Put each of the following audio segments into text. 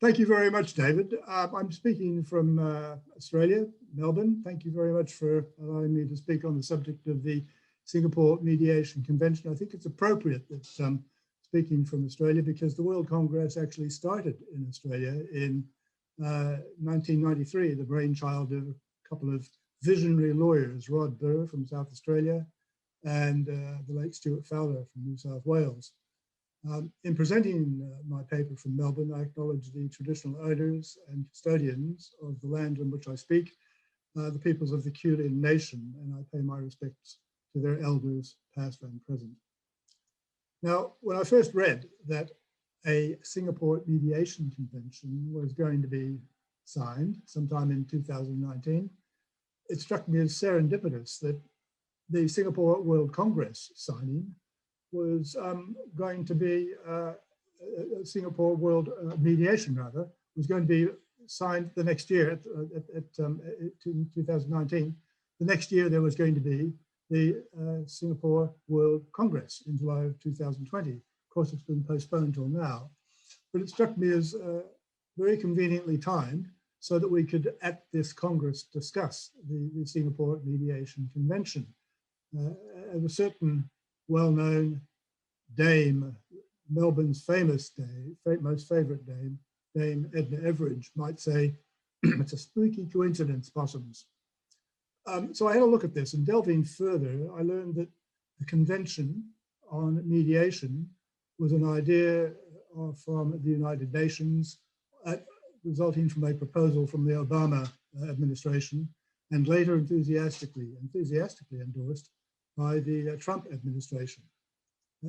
Thank you very much, David. I'm speaking from Australia, Melbourne. Thank you very much for allowing me to speak on the subject of the Singapore Mediation Convention. I think it's appropriate that speaking from Australia because the World Congress actually started in Australia in 1993, the brainchild of a couple of visionary lawyers, Rod Burr from South Australia and the late Stuart Fowler from New South Wales. In presenting my paper from Melbourne, I acknowledge the traditional owners and custodians of the land on which I speak, the peoples of the Kulin Nation, and I pay my respects to their elders, past and present. Now, when I first read that a Singapore Mediation Convention was going to be signed sometime in 2019, it struck me as serendipitous that the Singapore World Congress signing was going to be Singapore World Mediation, rather, was going to be signed the next year, in 2019. The next year there was going to be the Singapore World Congress in July of 2020. Of course, it's been postponed till now, but it struck me as very conveniently timed so that we could, at this Congress, discuss the Singapore Mediation Convention. A certain well-known dame, Melbourne's famous dame, most favourite dame, Dame Edna Everage, might say, it's a spooky coincidence, possums. So I had a look at this, and delving further, I learned that the Convention on Mediation was an idea from the United Nations, resulting from a proposal from the Obama administration, and later enthusiastically endorsed by the Trump administration.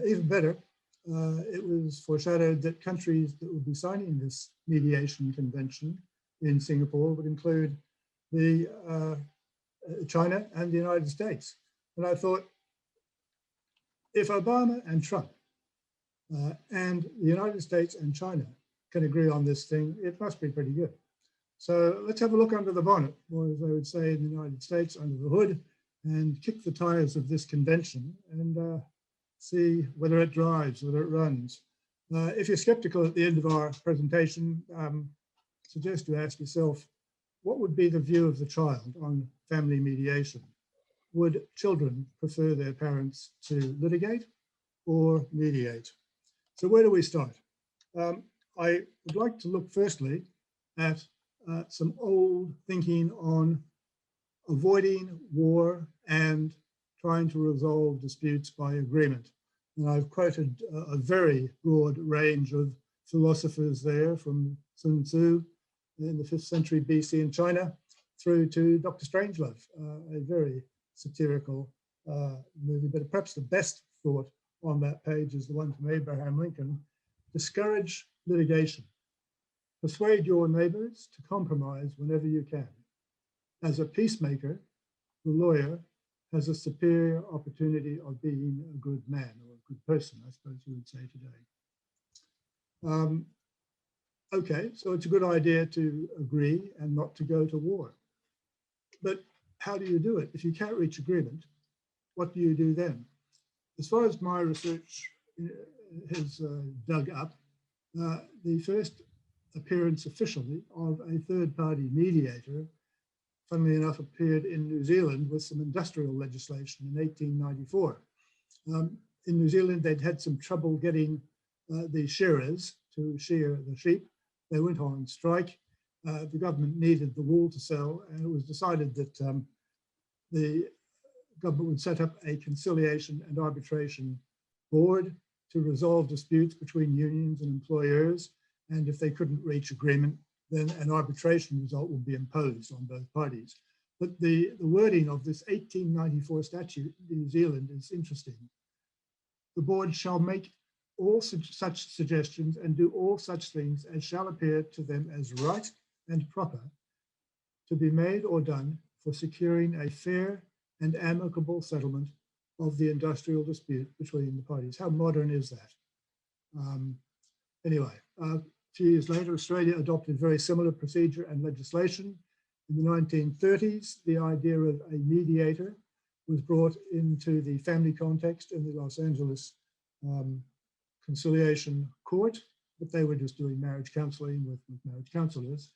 Even better, it was foreshadowed that countries that would be signing this mediation convention in Singapore would include China and the United States. And I thought, if Obama and Trump and the United States and China can agree on this thing, it must be pretty good. So let's have a look under the bonnet, or as they would say in the United States, under the hood, and kick the tires of this convention and see whether it drives, whether it runs. If you're skeptical at the end of our presentation, suggest you ask yourself, what would be the view of the child on family mediation? Would children prefer their parents to litigate or mediate? So where do we start? I would like to look firstly at some old thinking on avoiding war and trying to resolve disputes by agreement. And I've quoted a very broad range of philosophers there, from Sun Tzu in the 5th century BC in China through to Dr. Strangelove, a very satirical movie, but perhaps the best thought on that page is the one from Abraham Lincoln: discourage litigation. Persuade your neighbors to compromise whenever you can. As a peacemaker, the lawyer has a superior opportunity of being a good man, or a good person, I suppose you would say today. Okay, so it's a good idea to agree and not to go to war. But how do you do it? If you can't reach agreement, what do you do then? As far as my research has dug up, the first appearance officially of a third-party mediator, funnily enough, appeared in New Zealand with some industrial legislation in 1894. In New Zealand, they'd had some trouble getting the shearers to shear the sheep. They went on strike. The government needed the wool to sell, and it was decided that the government would set up a conciliation and arbitration board to resolve disputes between unions and employers. And if they couldn't reach agreement, then an arbitration result would be imposed on both parties. But the wording of this 1894 statute in New Zealand is interesting. The board shall make all such suggestions and do all such things as shall appear to them as right and proper to be made or done for securing a fair and amicable settlement of the industrial dispute between the parties. How modern is that? Anyway, a few years later, Australia adopted very similar procedure and legislation. In the 1930s, the idea of a mediator was brought into the family context in the Los Angeles Conciliation Court. but they were just doing marriage counselling with marriage counsellors.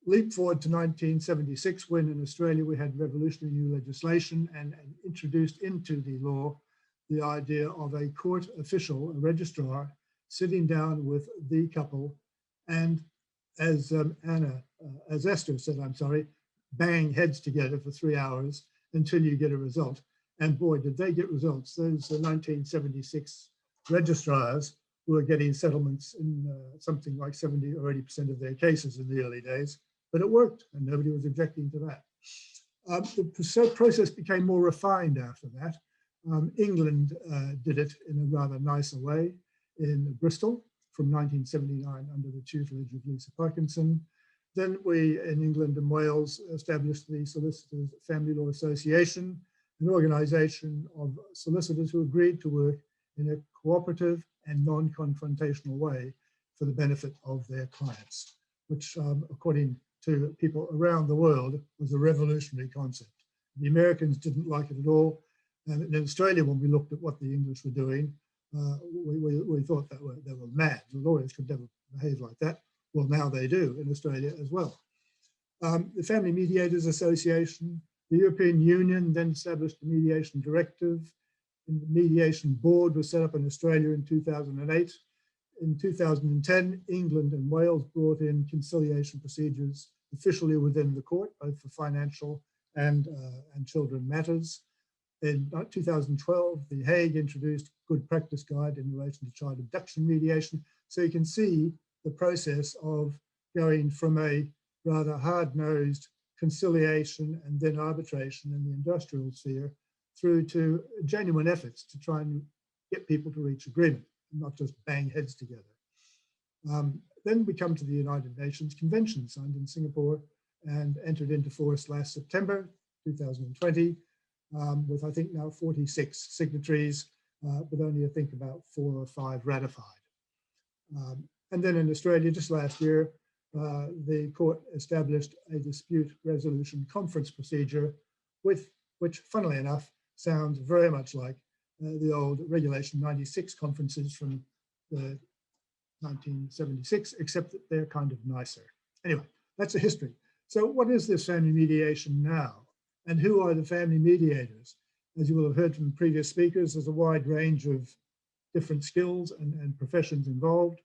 Leap forward to 1976, when in Australia we had revolutionary new legislation and introduced into the law the idea of a court official, a registrar, sitting down with the couple and, as Esther said, I'm sorry, bang heads together for 3 hours until you get a result. And boy, did they get results. Those 1976 registrars who were getting settlements in something like 70 or 80% of their cases in the early days. But it worked, and nobody was objecting to that. The process became more refined after that. England did it in a rather nicer way in Bristol from 1979 under the tutelage of Lisa Parkinson. Then we, in England and Wales, established the Solicitors Family Law Association, an organisation of solicitors who agreed to work in a cooperative and non-confrontational way for the benefit of their clients, which, according to people around the world, was a revolutionary concept. The Americans didn't like it at all. And in Australia, when we looked at what the English were doing, we thought that they were mad. The lawyers could never behave like that. Well, now they do in Australia as well. The Family Mediators Association, the European Union then established the Mediation Directive. And the Mediation Board was set up in Australia in 2008. In 2010, England and Wales brought in conciliation procedures officially within the court, both for financial and children matters. In 2012, The Hague introduced Good Practice Guide in relation to child abduction mediation. So you can see the process of going from a rather hard-nosed conciliation and then arbitration in the industrial sphere through to genuine efforts to try and get people to reach agreement, not just bang heads together. Then we come to the United Nations Convention signed in Singapore and entered into force last September 2020 with, I think, now 46 signatories, but only, I think, about 4 or 5 ratified. And then in Australia, just last year, the court established a dispute resolution conference procedure, which, funnily enough, sounds very much like the old Regulation 96 conferences from 1976, except that they're kind of nicer. Anyway, that's a history. So what is this family mediation now? And who are the family mediators? As you will have heard from previous speakers, there's a wide range of different skills and professions involved.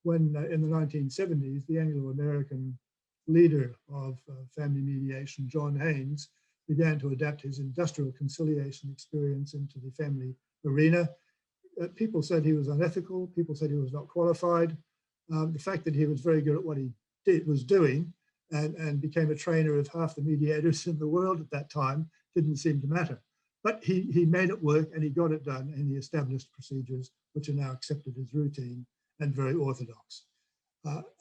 When in the 1970s, the Anglo-American leader of family mediation, John Haynes, began to adapt his industrial conciliation experience into the family arena. People said he was unethical. People said he was not qualified. The fact that he was very good at what he was doing and became a trainer of half the mediators in the world at that time didn't seem to matter. But he made it work and he got it done, and he established procedures which are now accepted as routine and very orthodox.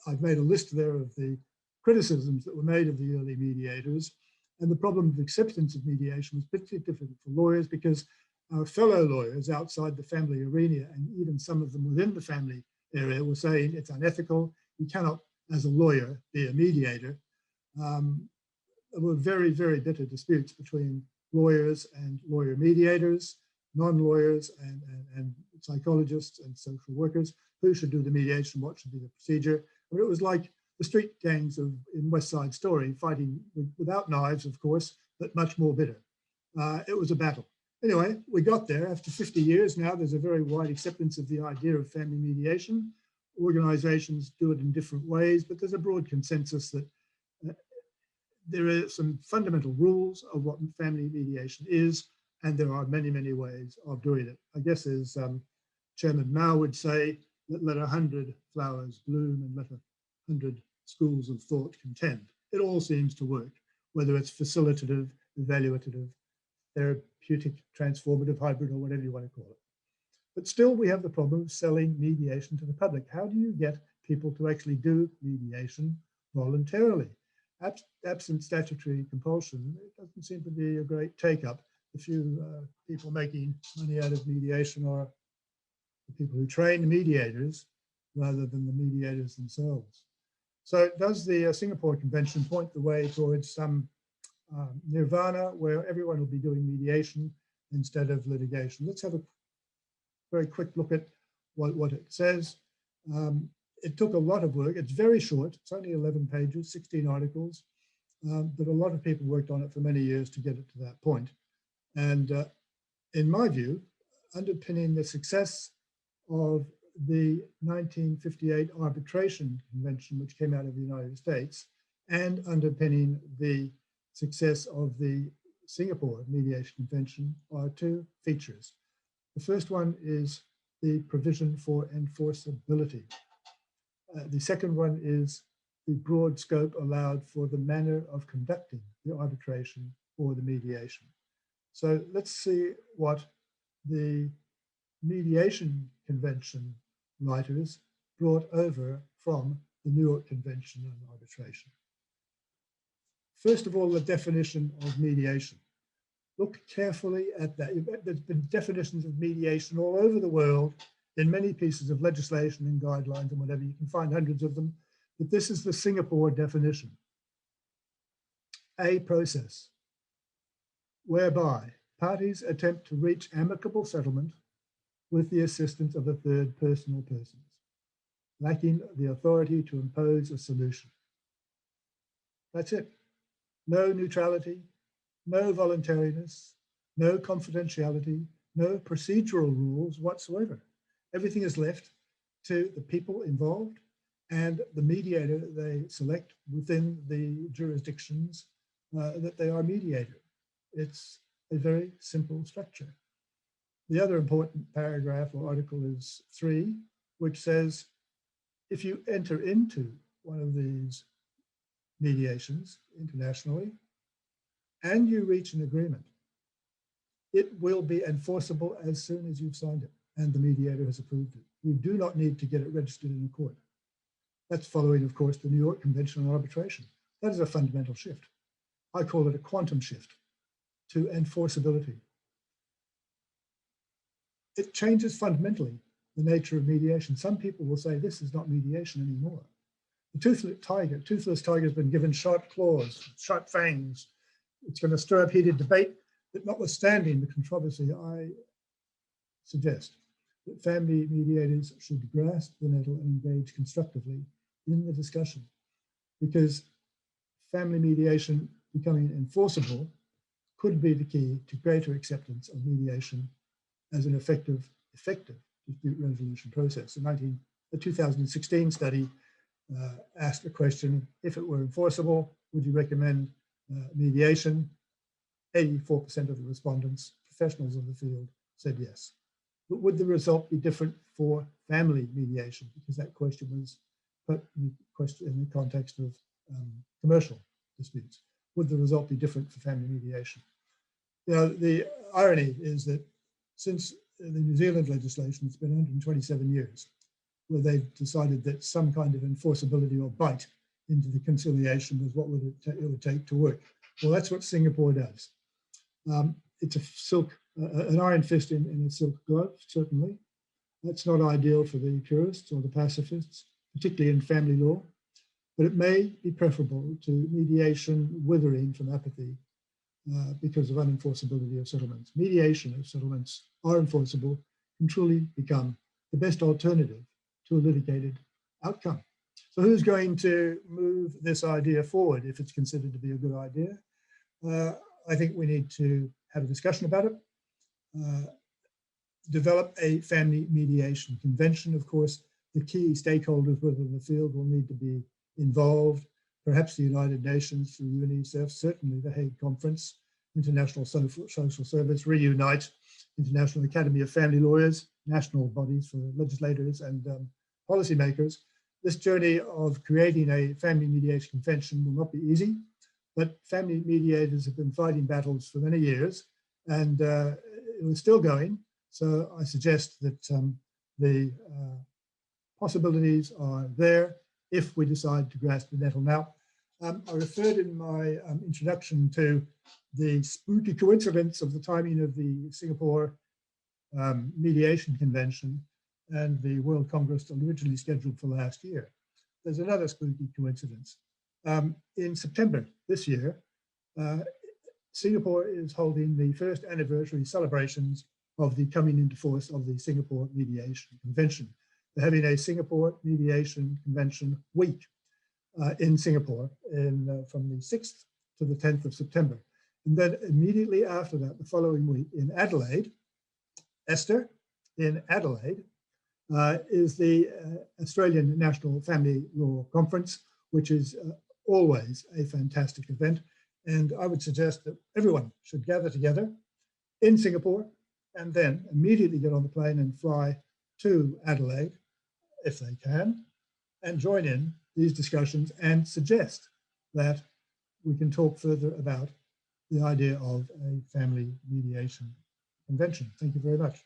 I've made a list there of the criticisms that were made of the early mediators, and the problem of acceptance of mediation was particularly difficult for lawyers because our fellow lawyers outside the family arena, and even some of them within the family area, were saying it's unethical. You cannot, as a lawyer, be a mediator. There were very, very bitter disputes between lawyers and lawyer mediators, non-lawyers and psychologists and social workers. Who should do the mediation? What should be the procedure? I mean, it was like the street gangs in West Side Story, fighting without knives, of course, but much more bitter. It was a battle. Anyway, we got there. After 50 years now, there's a very wide acceptance of the idea of family mediation. Organizations do it in different ways, but there's a broad consensus that there are some fundamental rules of what family mediation is, and there are many, many ways of doing it. I guess as Chairman Mao would say, let 100 flowers bloom and let 100 schools of thought contend. It all seems to work, whether it's facilitative, evaluative, therapeutic, transformative, hybrid, or whatever you want to call it. But still, we have the problem of selling mediation to the public. How do you get people to actually do mediation voluntarily? Absent statutory compulsion, it doesn't seem to be a great take-up. The few people making money out of mediation are the people who train the mediators rather than the mediators themselves. So does the Singapore Convention point the way towards some nirvana where everyone will be doing mediation instead of litigation? Let's have a very quick look at what it says. it took a lot of work. It's very short. It's only 11 pages, 16 articles, but a lot of people worked on it for many years to get it to that point. And in my view, underpinning the success of the 1958 Arbitration Convention, which came out of the United States, and underpinning the success of the Singapore Mediation Convention are two features. The first one is the provision for enforceability. The second one is the broad scope allowed for the manner of conducting the arbitration or the mediation. So let's see what the Mediation Convention writers brought over from the New York Convention on Arbitration. First of all, the definition of mediation. Look carefully at that. There's been definitions of mediation all over the world in many pieces of legislation and guidelines and whatever. You can find hundreds of them, but this is the Singapore definition. A process whereby parties attempt to reach amicable settlement with the assistance of a third person or persons, lacking the authority to impose a solution. That's it. No neutrality, no voluntariness, no confidentiality, no procedural rules whatsoever. Everything is left to the people involved and the mediator they select within the jurisdictions that they are mediator. It's a very simple structure. The other important paragraph or article is 3, which says, if you enter into one of these mediations internationally and you reach an agreement, it will be enforceable as soon as you've signed it and the mediator has approved it. You do not need to get it registered in a court. That's following, of course, the New York Convention on Arbitration. That is a fundamental shift. I call it a quantum shift to enforceability. It changes fundamentally the nature of mediation. Some people will say this is not mediation anymore. The toothless tiger has been given sharp claws, sharp fangs. It's going to stir up heated debate, but notwithstanding the controversy, I suggest that family mediators should grasp the nettle and engage constructively in the discussion, because family mediation becoming enforceable could be the key to greater acceptance of mediation as an effective dispute resolution process. The 2016 study asked the question, if it were enforceable, would you recommend mediation? 84% of the respondents, professionals of the field, said yes. But would the result be different for family mediation? Because that question was put in the context of commercial disputes. Would the result be different for family mediation? You know, the irony is that since the New Zealand legislation, it's been 127 years, where they've decided that some kind of enforceability or bite into the conciliation was what it would take to work. Well, that's what Singapore does. It's an iron fist in a silk glove, certainly. That's not ideal for the purists or the pacifists, particularly in family law, but it may be preferable to mediation withering from apathy because of unenforceability of settlements. Mediation of settlements are enforceable can truly become the best alternative to a litigated outcome. So who's going to move this idea forward if it's considered to be a good idea? I think we need to have a discussion about it. Develop a family mediation convention. Of course, the key stakeholders within the field will need to be involved, perhaps the United Nations through UNICEF, certainly the Hague Conference, International Social Service, Reunite, International Academy of Family Lawyers, national bodies for legislators and policymakers. This journey of creating a family mediation convention will not be easy, but family mediators have been fighting battles for many years and it was still going. So I suggest that the possibilities are there if we decide to grasp the nettle. Now, I referred in my introduction to the spooky coincidence of the timing of the Singapore Mediation Convention and the World Congress originally scheduled for last year. There's another spooky coincidence. In September this year, Singapore is holding the first anniversary celebrations of the coming into force of the Singapore Mediation Convention. They're having a Singapore Mediation Convention week in Singapore from the 6th to the 10th of September. And then immediately after that, the following week in Adelaide, Esther, in Adelaide, is the Australian National Family Law Conference, which is always a fantastic event. And I would suggest that everyone should gather together in Singapore and then immediately get on the plane and fly to Adelaide, if they can, and join in these discussions and suggest that we can talk further about the idea of a family mediation convention. Thank you very much.